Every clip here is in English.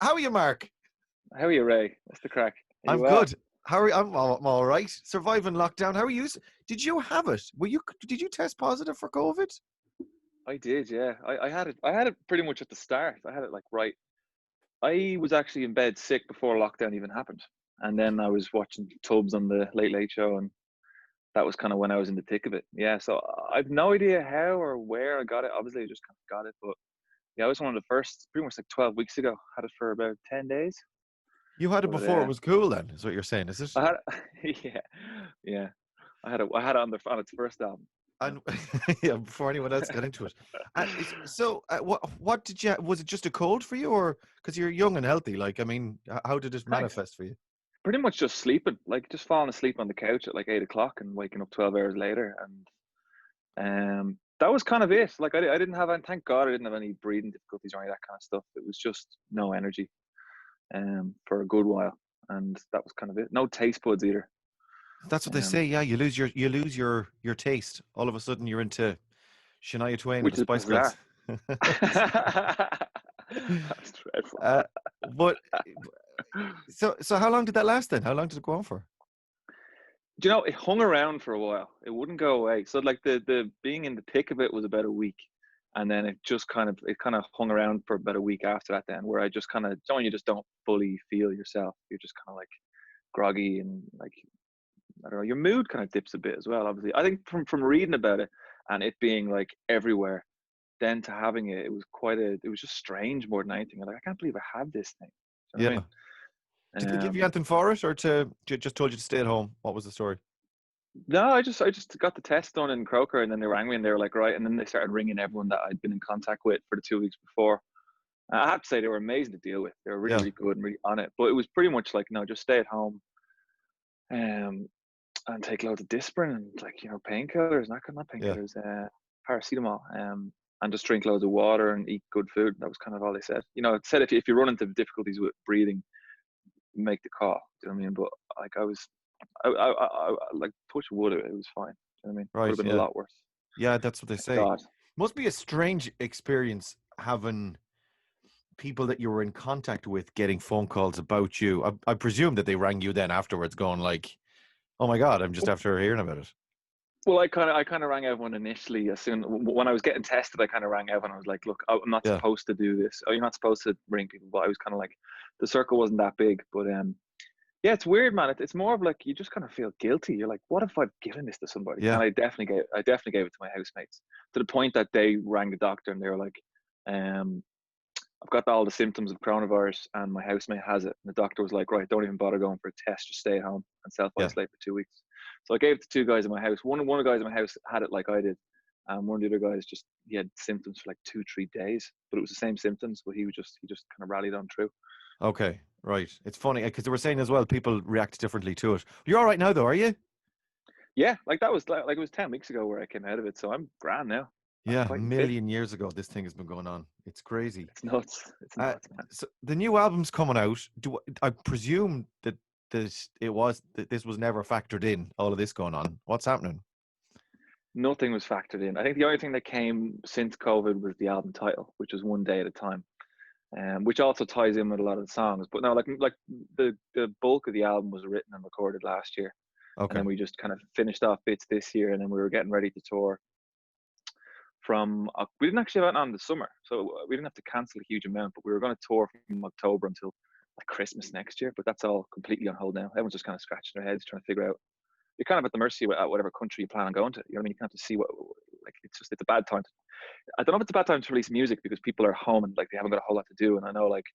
How are you, Mark? How are you, Ray? What's the crack? Are I'm you well? good. How are you? I'm all right. Surviving lockdown. How are you? Did you have it? Did you test positive for COVID? I did, yeah. I had it. I had it pretty much at the start. I had it like right. I was actually in bed sick before lockdown even happened, and then I was watching Tubbs on the Late Late Show, and that was kind of when I was in the thick of it. Yeah, so I've no idea how or where I got it. Obviously, I just kind of got it, but yeah, I was one of the first. Pretty much like 12 weeks ago. Had it for about 10 days. You had it But before it was cool. Then is what you're saying, is it? I had, yeah, yeah. I had it on its first album. And yeah, before anyone else got into it. What did you? Was it just a cold for you, or because you're young and healthy? Like, I mean, how did it Thanks. manifest for you? Pretty much just sleeping, like just falling asleep on the couch at like 8 o'clock and waking up 12 hours later, and that was kind of it. Like I didn't have any. Thank God I didn't have any breathing difficulties or any of that kind of stuff. It was just no energy, for a good while, and that was kind of it. No taste buds either. That's what they say. Yeah, you lose your taste. All of a sudden, you're into Shania Twain with Which the is Spice bizarre. Girls. That's dreadful. But so how long did that last then? How long did it go on for? Do you know, it hung around for a while. It wouldn't go away. So like the being in the thick of it was about a week, and then it kind of hung around for about a week after that. Then where I just kind of, you just don't fully feel yourself. You're just kind of like groggy, and like, I don't know, your mood kind of dips a bit as well. Obviously, I think from reading about it and it being like everywhere, then to having it, it was it was just strange more than anything. Like, I can't believe I have this thing. Do you know Yeah. what I Did they give mean? you anything for it, or just told you to stay at home? What was the story? No, I just got the test done in Croker, and then they rang me and they were like, right, and then they started ringing everyone that I'd been in contact with for the 2 weeks before. I have to say they were amazing to deal with. They were really, Yeah. really good and really on it. But it was pretty much like, no, just stay at home, and take loads of Disprin and, like, painkillers, not Yeah. painkillers, paracetamol, and just drink loads of water and eat good food. That was kind of all they said. It said if you run into difficulties with breathing, make the call. Do you know what I mean? But like like, touch wood, it was fine. Do you know what I mean? Could Right. have been a Yeah. lot worse. Yeah. That's what they Thank say. God. Must be a strange experience having people that you were in contact with getting phone calls about you. I presume that they rang you then afterwards, going like, "Oh my God, I'm just after hearing about it." Well, I kind of rang everyone initially. As soon when I was getting tested, I kind of rang everyone. I was like, "Look, I'm not Yeah. supposed to do this. Oh, you're not supposed to ring people." But I was kind of like, the circle wasn't that big. But yeah, it's weird, man. It's more of like, you just kind of feel guilty. You're like, what if I've given this to somebody? Yeah. And I definitely gave it to my housemates, to the point that they rang the doctor and they were like, um, I've got all the symptoms of coronavirus and my housemate has it. And the doctor was like, right, don't even bother going for a test. Just stay at home and Yeah. self-isolate for 2 weeks. So I gave it to two guys in my house. One of the guys in my house had it like I did. And one of the other guys, he had symptoms for like 2-3 days, but it was the same symptoms, but he just kind of rallied on through. Okay. Right. It's funny because they were saying as well people react differently to it. You're all right now, though, are you? Yeah, like that was like it was 10 weeks ago where I came out of it. So I'm grand now. I'm Yeah. A fighting fit. million years ago, this thing has been going on. It's crazy. It's nuts. It's Uh, nuts, man. so the new album's coming out. I presume that this was never factored in, all of this going on? What's happening? Nothing was factored in. I think the only thing that came since COVID was the album title, which was One Day at a Time. Which also ties in with a lot of the songs. But no, like the bulk of the album was written and recorded last year, and Okay. then we just kind of finished off bits this year, and then we were getting ready to tour. We didn't actually have it on the summer, so we didn't have to cancel a huge amount, but we were going to tour from October until like Christmas next year. But that's all completely on hold now. Everyone's just kind of scratching their heads trying to figure out. You're kind of at the mercy of whatever country you plan on going to. You know what I mean? You kind of have to see what, like, it's a bad time. I don't know if it's a bad time to release music because people are home and like they haven't got a whole lot to do. And I know, like,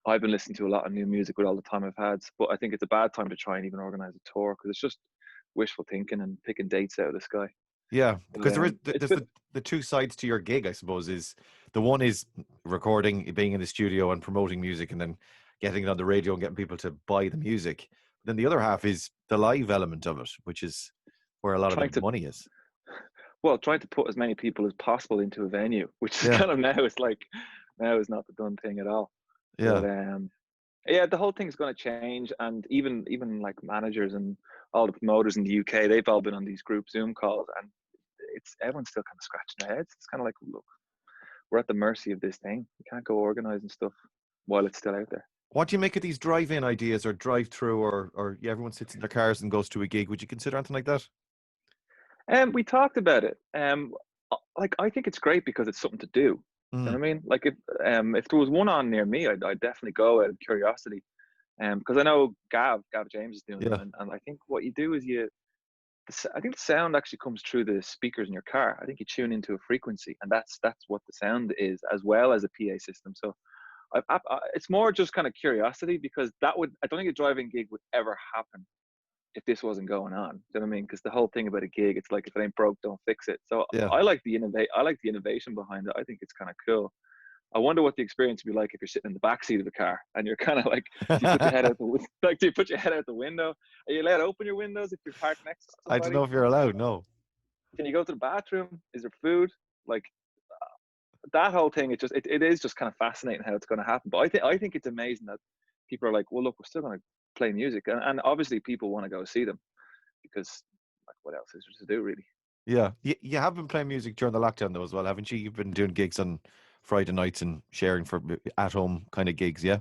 I've been listening to a lot of new music with all the time I've had, but I think it's a bad time to try and even organize a tour because it's just wishful thinking and picking dates out of the sky. Yeah, because But, there's the two sides to your gig, I suppose. Is the one is recording, being in the studio and promoting music, and then getting it on the radio and getting people to buy the music. Then the other half is the live element of it, which is where a lot of trying the to money is. trying to put as many people as possible into a venue, which is Yeah, kind of now is not the done thing at all. But yeah, yeah, the whole thing's going to change, and even like managers and all the promoters in the UK, they've all been on these group Zoom calls, and it's everyone's still kind of scratching their heads. It's kind of like, look, we're at the mercy of this thing. We can't go organizing stuff while it's still out there. What do you make of these drive-in ideas or drive-through or yeah, everyone sits in their cars and goes to a gig? Would you consider anything like that? And we talked about it. Like I think it's great because it's something to do. You know Mm, what I mean? Like if there was one on near me, I'd definitely go out of curiosity. Because I know Gav James is doing them, yeah. and I think what you do is I think the sound actually comes through the speakers in your car. I think you tune into a frequency, and that's what the sound is, as well as a PA system. So it's more just kind of curiosity, because I don't think a driving gig would ever happen if this wasn't going on. Do you know what I mean? Because the whole thing about a gig, it's like if it ain't broke, don't fix it. So Yeah. I like the innovation behind it. I think it's kind of cool. I wonder what the experience would be like if you're sitting in the back seat of a car and you're kind of like, do you put your head out do you put your head out the window? Are you allowed to open your windows if you're parked next to I don't somebody? know if you're allowed. No. Can you go to the bathroom? Is there food? Like that whole thing, it is just kind of fascinating how it's going to happen. But I think it's amazing that people are like, well, look, we're still going to play music, and obviously people want to go see them because, like, what else is there to do, really? Yeah. You have been playing music during the lockdown though as well, haven't you? You've been doing gigs on Friday nights and sharing for at home kind of gigs, yeah?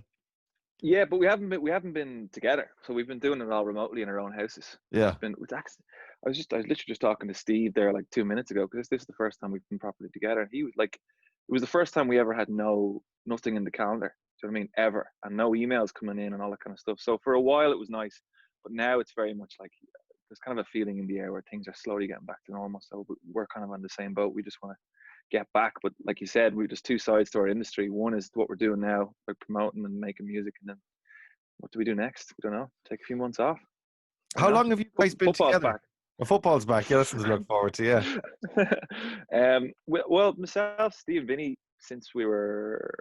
Yeah, but we haven't been together, so we've been doing it all remotely in our own houses, which has Yeah. been it's actually. I was literally just talking to Steve there like 2 minutes ago, because this is the first time we've been properly together, and he was like, it was the first time we ever had nothing in the calendar. Do you know what I mean? Ever, and no emails coming in and all that kind of stuff. So for a while it was nice, but now it's very much like there's kind of a feeling in the air where things are slowly getting back to normal. So we're kind of on the same boat. We just want to get back. But like you said, there's two sides to our industry. One is what we're doing now, like promoting and making music, and then what do we do next? We don't know. Take a few months off. Why How not? long have you guys been Football's together? back. Well, football's back. Yeah, that's something to look forward to. Yeah. Well, myself, Steve, Vinny, since we were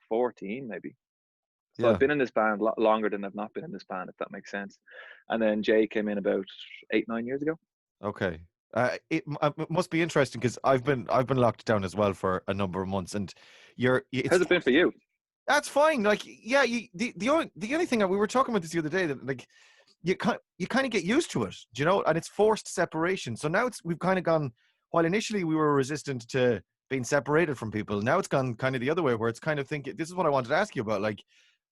14, maybe. So I've Yeah. been in this band longer than I've not been in this band, if that makes sense. And then Jay came in about 8, 9 years ago. Okay. It must be interesting because I've been locked down as well for a number of months, and it's How's it been for you? that's fine. Like, yeah, the only thing that we were talking about this the other day, that like you kind of get used to it, do you know, and it's forced separation. So now we've kind of gone. While initially we were resistant to being separated from people, now it's gone kind of the other way, where it's kind of thinking. This is what I wanted to ask you about. Like,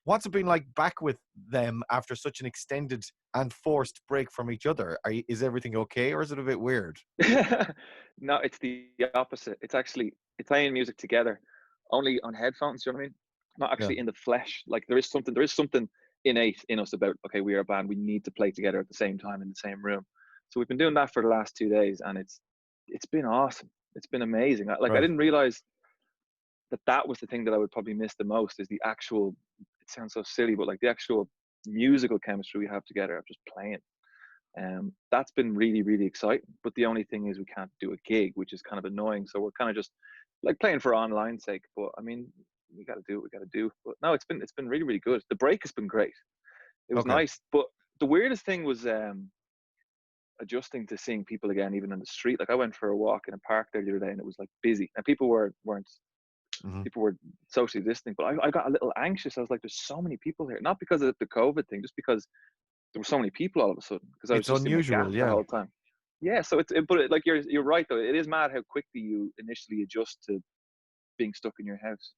what's it been like back with them after such an extended and forced break from each other? Is everything okay, or is it a bit weird? No, it's the opposite. It's playing music together, only on headphones. You know what I mean? Not Yeah. actually in the flesh. Like there is something innate in us about, okay, we are a band. We need to play together at the same time in the same room. So we've been doing that for the last 2 days, and it's been awesome. It's been amazing. I Right. didn't realize that was the thing that I would probably miss the most, is the actual. It sounds so silly, but like the actual musical chemistry we have together of just playing. That's been really, really exciting. But the only thing is we can't do a gig, which is kind of annoying. So we're kind of just like playing for online sake. But I mean, we got to do what we got to do. But no, it's been really, really good. The break has been great. It was Okay. nice. But the weirdest thing was adjusting to seeing people again, even in the street. Like I went for a walk in a park there the other day, and it was like busy, and weren't Hmm. people were socially distancing. But I got a little anxious. I was like, there's so many people here, not because of the COVID thing, just because there were so many people all of a sudden, because I was It's just in my gaff unusual. the Yeah. whole time. Yeah, so like you're right though. It is mad how quickly you initially adjust to being stuck in your house.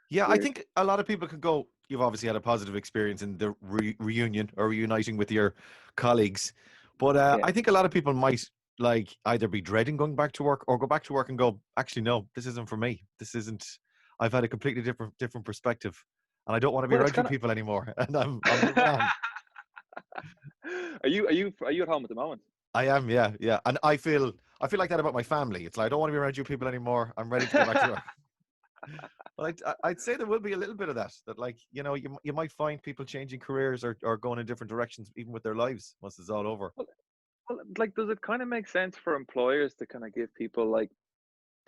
It's Yeah, I weird. think a lot of people could go. You've obviously had a positive experience in the reunion or reuniting with your colleagues, but Yeah. I think a lot of people might like either be dreading going back to work or go back to work and go, actually, no, this isn't for me. This isn't. I've had a completely different perspective, and I don't want to be Well, it's around you kind people anymore. And I'm moving of. on. Are you at home at the moment? I am, yeah, yeah, and I feel like that about my family. It's like I don't want to be around you people anymore. I'm ready to go back to work. But I'd say there will be a little bit of that. That like you might find people changing careers or going in different directions even with their lives once it's all over. Well, like, does it kind of make sense for employers to kind of give people like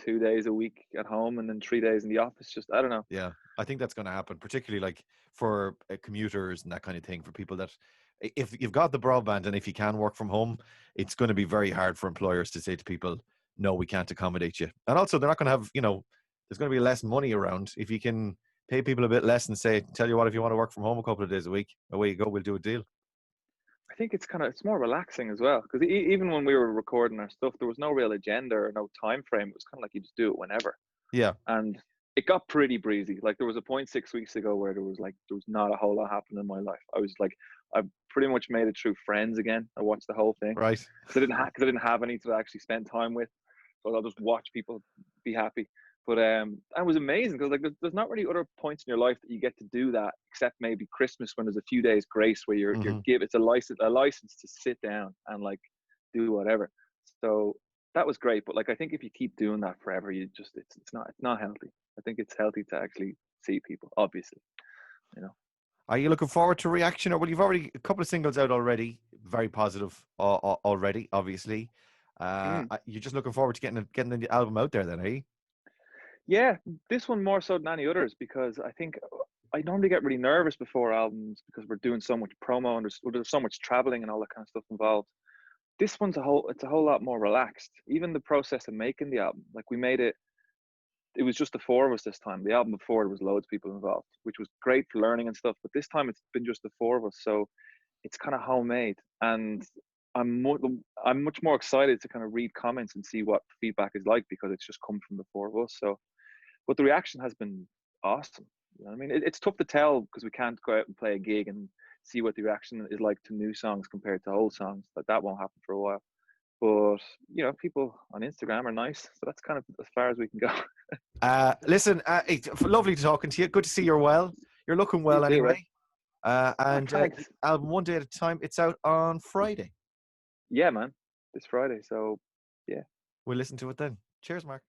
2 days a week at home and then 3 days in the office? Just I don't know. Yeah, I think that's going to happen, particularly like for commuters and that kind of thing. For people that if you've got the broadband and if you can work from home, it's going to be very hard for employers to say to people, no, we can't accommodate you. And also, they're not going to have there's going to be less money around if you can pay people a bit less and say, tell you what, if you want to work from home a couple of days a week, away you go, we'll do a deal. I think it's more relaxing as well, because even when we were recording our stuff, there was no real agenda or no time frame. It was kind of like you just do it whenever. Yeah. And it got pretty breezy. Like there was a point 6 weeks ago where there was not a whole lot happening in my life. I was like, I pretty much made it through Friends again. I watched the whole thing Right. because I didn't have any to actually spend time with. So I'll just watch people be happy. But it was amazing because like there's not really other points in your life that you get to do that except maybe Christmas when there's a few days grace where you're it's a license to sit down and like do whatever. So that was great. But like I think if you keep doing that forever, you just it's not healthy. I think it's healthy to actually see people, obviously, you know. Are you looking forward to reaction? Or well, you've already a couple of singles out already, very positive already, obviously. You're just looking forward to getting the album out there, then, are you? Yeah, this one more so than any others because I think I normally get really nervous before albums because we're doing so much promo and there's so much traveling and all that kind of stuff involved. This one's it's a whole lot more relaxed. Even the process of making the album, like we made it. It was just the four of us this time. The album before, there was loads of people involved, which was great for learning and stuff. But this time it's been just the four of us, so it's kind of homemade. And I'm much more excited to kind of read comments and see what feedback is like because it's just come from the four of us. So, but the reaction has been awesome. You know what I mean, it's tough to tell because we can't go out and play a gig and see what the reaction is like to new songs compared to old songs. Like that won't happen for a while. But you know, people on Instagram are nice, so that's kind of as far as we can go. Listen, it's lovely talking to you. Good to see you're well. You're looking well You too, right? anyway. And Thanks. the album One Day at a Time. It's out on Friday. Yeah, man. This Friday. So, yeah. We'll listen to it then. Cheers, Mark.